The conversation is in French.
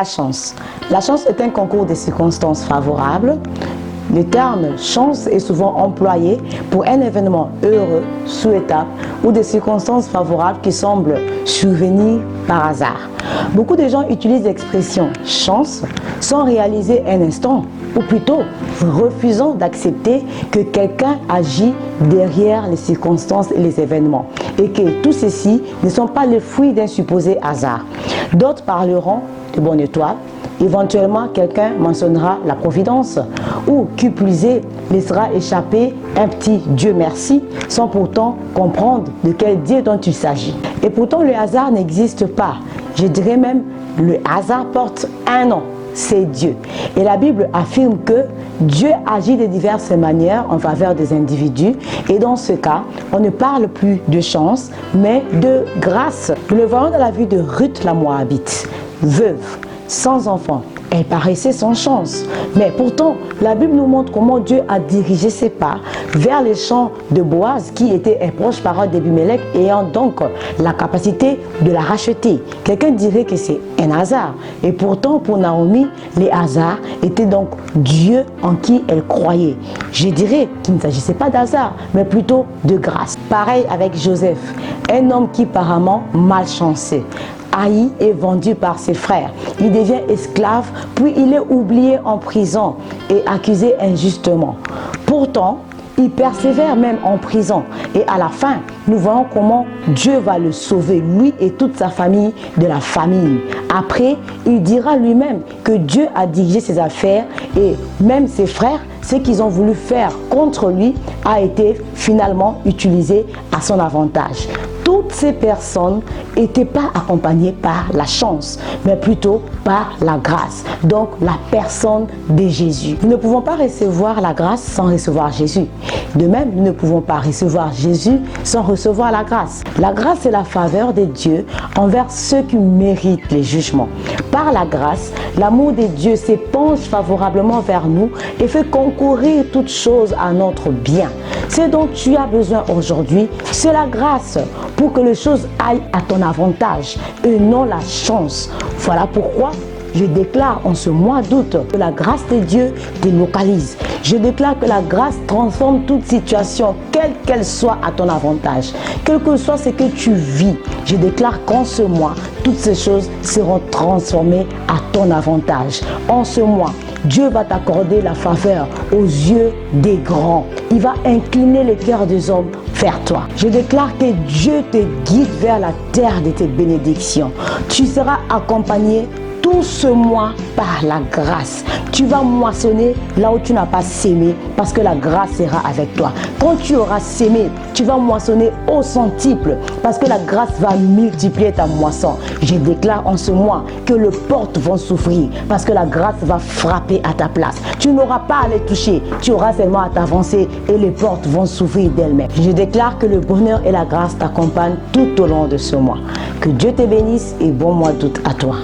La chance. La chance est un concours de circonstances favorables. Le terme chance est souvent employé pour un événement heureux, souhaitable ou des circonstances favorables qui semblent survenir par hasard. Beaucoup de gens utilisent l'expression chance sans réaliser un instant, ou plutôt refusant d'accepter que quelqu'un agit derrière les circonstances et les événements et que tout ceci ne sont pas le fruit d'un supposé hasard. D'autres parleront de bonne étoile. Éventuellement, quelqu'un mentionnera la providence ou, qui plus est, laissera échapper un petit Dieu merci sans pourtant comprendre de quel Dieu dont il s'agit. Et pourtant, le hasard n'existe pas. Je dirais même, le hasard porte un nom, c'est Dieu. Et la Bible affirme que Dieu agit de diverses manières en faveur des individus. Et dans ce cas, on ne parle plus de chance, mais de grâce. Nous le voyons dans la vie de Ruth la Moabite, veuve, sans enfant. Elle paraissait sans chance. Mais pourtant, la Bible nous montre comment Dieu a dirigé ses pas vers les champs de Boaz, qui était un proche parent d'Abimelech, ayant donc la capacité de la racheter. Quelqu'un dirait que c'est un hasard. Et pourtant, pour Naomi, les hasards étaient donc Dieu en qui elle croyait. Je dirais qu'il ne s'agissait pas d'hasard, mais plutôt de grâce. Pareil avec Joseph, un homme qui apparemment malchancé, haï et vendu par ses frères. Il devient esclave, puis il est oublié en prison et accusé injustement. Pourtant, il persévère même en prison. Et à la fin, nous voyons comment Dieu va le sauver, lui et toute sa famille, de la famine. Après, il dira lui-même que Dieu a dirigé ses affaires et même ses frères, ce qu'ils ont voulu faire contre lui a été finalement utilisé à son avantage. Toutes ces personnes n'étaient pas accompagnées par la chance, mais plutôt par la grâce. Donc la personne de Jésus. Nous ne pouvons pas recevoir la grâce sans recevoir Jésus. De même, nous ne pouvons pas recevoir Jésus sans recevoir la grâce. La grâce, c'est la faveur de Dieu envers ceux qui méritent les jugements. Par la grâce, l'amour de Dieu s'épanche favorablement vers nous et fait concourir toutes choses à notre bien. Ce dont tu as besoin aujourd'hui, c'est la grâce pour que les choses aillent à ton avantage et non la chance. Voilà pourquoi je déclare en ce mois d'août que la grâce de Dieu te localise. Je déclare que la grâce transforme toute situation, quelle qu'elle soit, à ton avantage. Quel que soit ce que tu vis, je déclare qu'en ce mois, toutes ces choses seront transformées à ton avantage. En ce mois, Dieu va t'accorder la faveur aux yeux des grands. Il va incliner les cœurs des hommes vers toi. Je déclare que Dieu te guide vers la terre de tes bénédictions. Tu seras accompagné tout ce mois par la grâce. Tu vas moissonner là où tu n'as pas sémé parce que la grâce sera avec toi. Quand tu auras sémé, tu vas moissonner au centuple parce que la grâce va multiplier ta moisson. Je déclare en ce mois que les portes vont s'ouvrir parce que la grâce va frapper à ta place. Tu n'auras pas à les toucher, tu auras seulement à t'avancer et les portes vont s'ouvrir d'elles-mêmes. Je déclare que le bonheur et la grâce t'accompagnent tout au long de ce mois. Que Dieu te bénisse et bon mois d'août à toi.